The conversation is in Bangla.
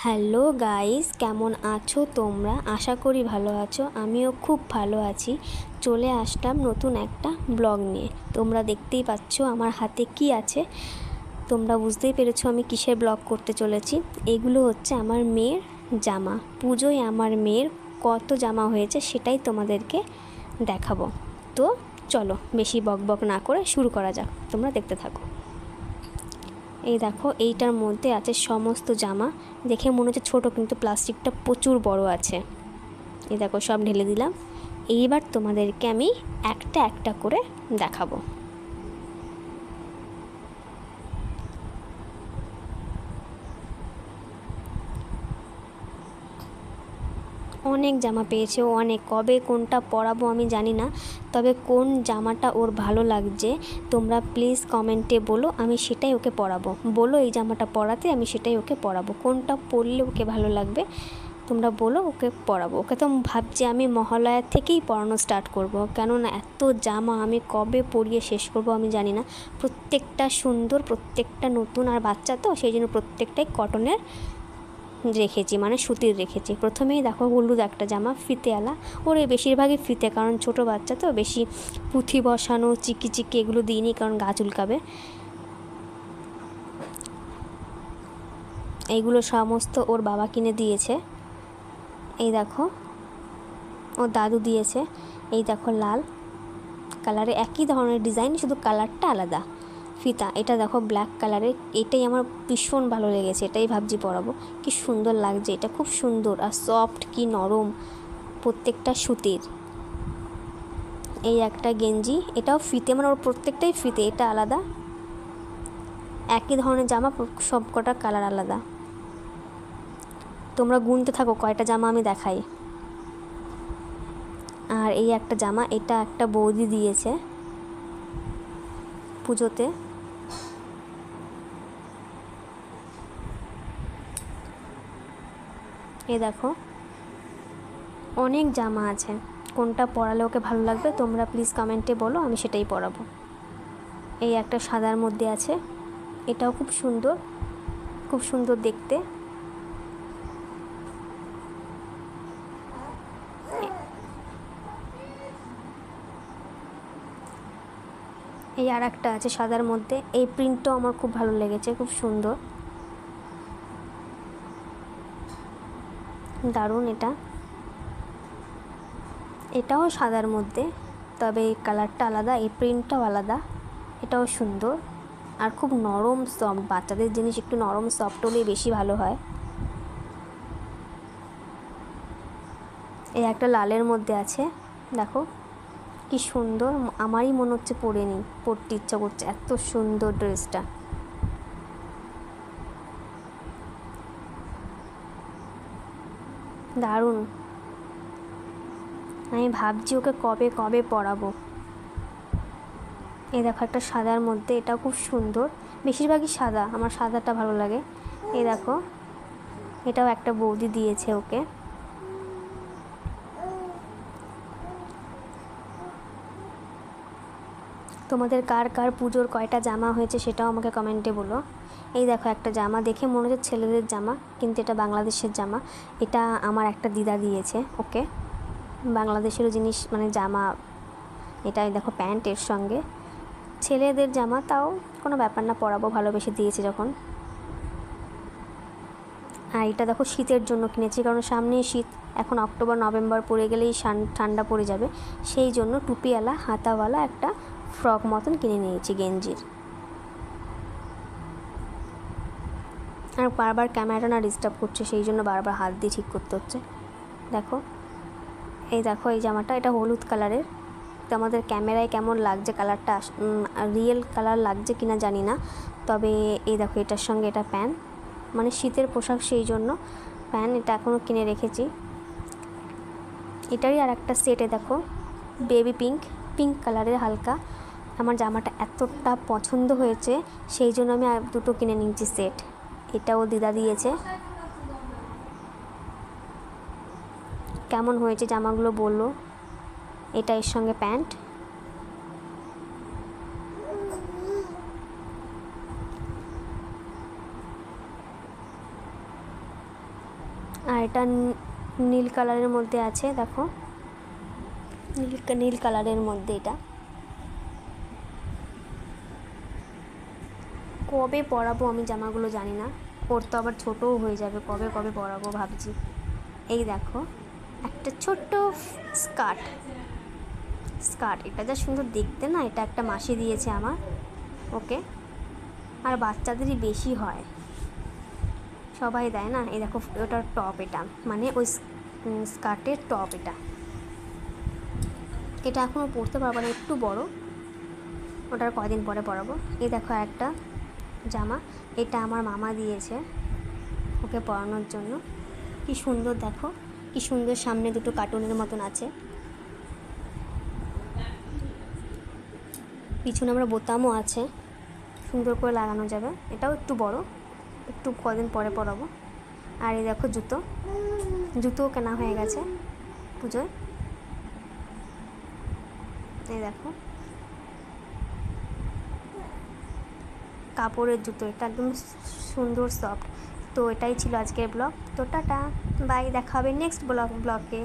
হ্যালো গাইস, কেমন আছো তোমরা? আশা করি ভালো আছো। আমিও খুব ভালো আছি। চলে আসলাম নতুন একটা ব্লগ নিয়ে। তোমরা দেখতেই পাচ্ছ আমার হাতে কি আছে। তোমরা বুঝতেই পেরেছো আমি কিসের ব্লগ করতে চলেছি। এগুলো হচ্ছে আমার মেয়ের জামা। পুজোয় আমার মেয়ের কত জামা হয়েছে সেটাই তোমাদেরকে দেখাবো। তো চলো বেশি বকবক না করে শুরু করা যাক, তোমরা দেখতে থাকো। এই দেখো, এইটার মধ্যে আছে সমস্ত জামা। দেখে মনে হচ্ছে ছোটো, কিন্তু প্লাস্টিকটা প্রচুর বড় আছে। এই দেখো, সব ঢেলে দিলাম। এইবার তোমাদেরকে আমি একটা একটা করে দেখাবো। অনেক জামা পেয়েছে ও, অনেক। কবে কোনটা পরাবো আমি জানি না, তবে কোন জামাটা ওর ভালো লাগছে তোমরা প্লিজ কমেন্টে বলো, আমি সেটাই ওকে পরাবো। বলো এই জামাটা পরাতে, আমি সেটাই ওকে পরাবো। কোনটা পরলে ওকে ভালো লাগবে তোমরা বলো, ওকে পরাবো। ওকে তো ভাবছি আমি মহালয়ার থেকেই পরানো স্টার্ট করব, কেননা এত জামা আমি কবে পরিয়ে শেষ করব আমি জানি না। প্রত্যেকটা সুন্দর, প্রত্যেকটা নতুন, আর বাচ্চা তো সেই জন্য প্রত্যেকটাই কটনের রেখেছি, মানে সুতির রেখেছি। প্রথমেই দেখো হলুদ একটা জামা, ফিতেওয়ালা। ওর বেশিরভাগই ফিতে, কারণ ছোট বাচ্চা তো, বেশি পুঁথি বসানো চিকি চিকি এগুলো দিইনি, কারণ গা চুলকাবে। এইগুলো সমস্ত ওর বাবা কিনে দিয়েছে। এই দেখো, ওর দাদু দিয়েছে। এই দেখো লাল কালারে, একই ধরনের ডিজাইন, শুধু কালারটা আলাদা। ফিতা এটা দেখো ব্ল্যাক কালারের, এটাই আমার ভীষণ ভালো লেগেছে, এটাই ভাবছি পরাবো। কি সুন্দর লাগছে, এটা খুব সুন্দর আর সফট, কি নরম, প্রত্যেকটা সুতির। এই একটা গেঞ্জি, এটাও ফিতে, মানে ওর প্রত্যেকটাই ফিতে, এটা আলাদা। একই ধরনের জামা, সব কটা কালার আলাদা। তোমরা গুনতে থাকো কয়টা জামা আমি দেখাই। আর এই একটা জামা, এটা একটা বৌদি দিয়েছে পুজোতে। এ দেখো, অনেক জামা আছে, কোনটা পরালে ওকে ভালো লাগবে তোমরা প্লিজ কমেন্টে বলো, আমি সেটাই পরাবো। এই একটা সাদার মধ্যে আছে, এটাও খুব সুন্দর, খুব সুন্দর দেখতে। এই আর একটা আছে সাদার মধ্যে, এই প্রিন্টটাও আমার খুব ভালো লেগেছে, খুব সুন্দর, দারুণ। এটাও সাদার মধ্যে, তবে এই কালারটা আলাদা, এই প্রিন্টটাও আলাদা। এটাও সুন্দর আর খুব নরম সফট, বাচ্চাদের জিনিস একটু নরম সফট হলেই বেশি ভালো হয়। এই একটা লালের মধ্যে আছে, দেখো কি সুন্দর, আমারই মনে হচ্ছে পরে নিই, পরতে ইচ্ছা করছে, এত সুন্দর ড্রেসটা। দারুণ, আমি ভাবছি ওকে কবে কবে পরাবো। এই দেখো একটা সাদার মধ্যে, এটাও খুব সুন্দর, বেশিরভাগই সাদা, আমার সাদাটা ভালো লাগে। এই দেখো, এটাও একটা বৌদি দিয়েছে ওকে। তোমাদের কার কার পুজোর কয়টা জামা হয়েছে সেটাও আমাকে কমেন্টে বলো। এই দেখো একটা জামা, দেখে মনে হচ্ছে ছেলেদের জামা, কিন্তু এটা বাংলাদেশের জামা। এটা আমার একটা দিদা দিয়েছে ওকে, বাংলাদেশেরও জিনিস, মানে জামা। এটাই দেখো প্যান্ট এর সঙ্গে, ছেলেদের জামা, তাও কোনো ব্যাপার না, পরাবো, ভালোবেসে দিয়েছে যখন। আর এটা দেখো শীতের জন্য কিনেছি, কারণ সামনেই শীত, এখন অক্টোবর নভেম্বর পড়ে গেলেই ঠান্ডা পড়ে যাবে, সেই জন্য টুপিওয়ালা হাতাওয়ালা একটা ফ্রক মতন কিনে নিয়েছি গেঞ্জির। আর বারবার ক্যামেরাটা না ডিস্টার্ব করছে, সেই জন্য বারবার হাত দিয়ে ঠিক করতে হচ্ছে। দেখো, এই দেখো এই জামাটা, এটা হলুদ কালারের। তো আমাদের ক্যামেরায় কেমন লাগছে কালারটা, রিয়েল কালার লাগছে কিনা জানি না, তবে এই দেখো এটার সঙ্গে এটা প্যান্ট, মানে শীতের পোশাক, সেই জন্য প্যান্ট এটা এখনও কিনে রেখেছি। এটারই আর একটা সেটে দেখো, বেবি পিঙ্ক, পিঙ্ক কালারের হালকা। আমার জামাটা এতটা পছন্দ হয়েছে, সেই জন্য আমি আর দুটো কিনে নিয়েছি সেট। এটাও দিদা দিয়েছে। কেমন হয়েছে জামাগুলো বললো। এটা এর সঙ্গে প্যান্ট। আর এটা নীল কালারের মধ্যে আছে, দেখো নীল কালারের মধ্যে। এটা কবে পরাবো আমি জামাগুলো জানি না, ওর তো আবার ছোটও হয়ে যাবে, কবে কবে পরাবো ভাবছি। এই দেখো একটা ছোট্ট স্কার্ট, এটা যা সুন্দর দেখতে না, এটা একটা মাসি দিয়েছে আমার ওকে। আর বাচ্চাদেরই বেশি হয়, সবাই দেয় না। এই দেখো ওটার টপ, এটা মানে ওই স্কার্টের টপ। এটা এখনও পরতে পারবো না, একটু বড়, ওটার কদিন পরে পরাবো। এই দেখো একটা জামা, এটা আমার মামা দিয়েছে ওকে পরানোর জন্য। কি সুন্দর দেখো, কি সুন্দর, সামনে দুটো কার্টুনের মতন আছে, পিছনে আমরা বোতামও আছে, সুন্দর করে লাগানো যাবে। এটাও একটু বড়, একটু কদিন পরে পরাবো। আর এই দেখো জুতোও কেনা হয়ে গেছে পুজোয়। এই দেখো কাপড়ের জুতো, এটা একদম সুন্দর সফট। তো এটাই ছিল আজকের ব্লগ। তো টাটা বাই, দেখা হবে নেক্সট ব্লগে।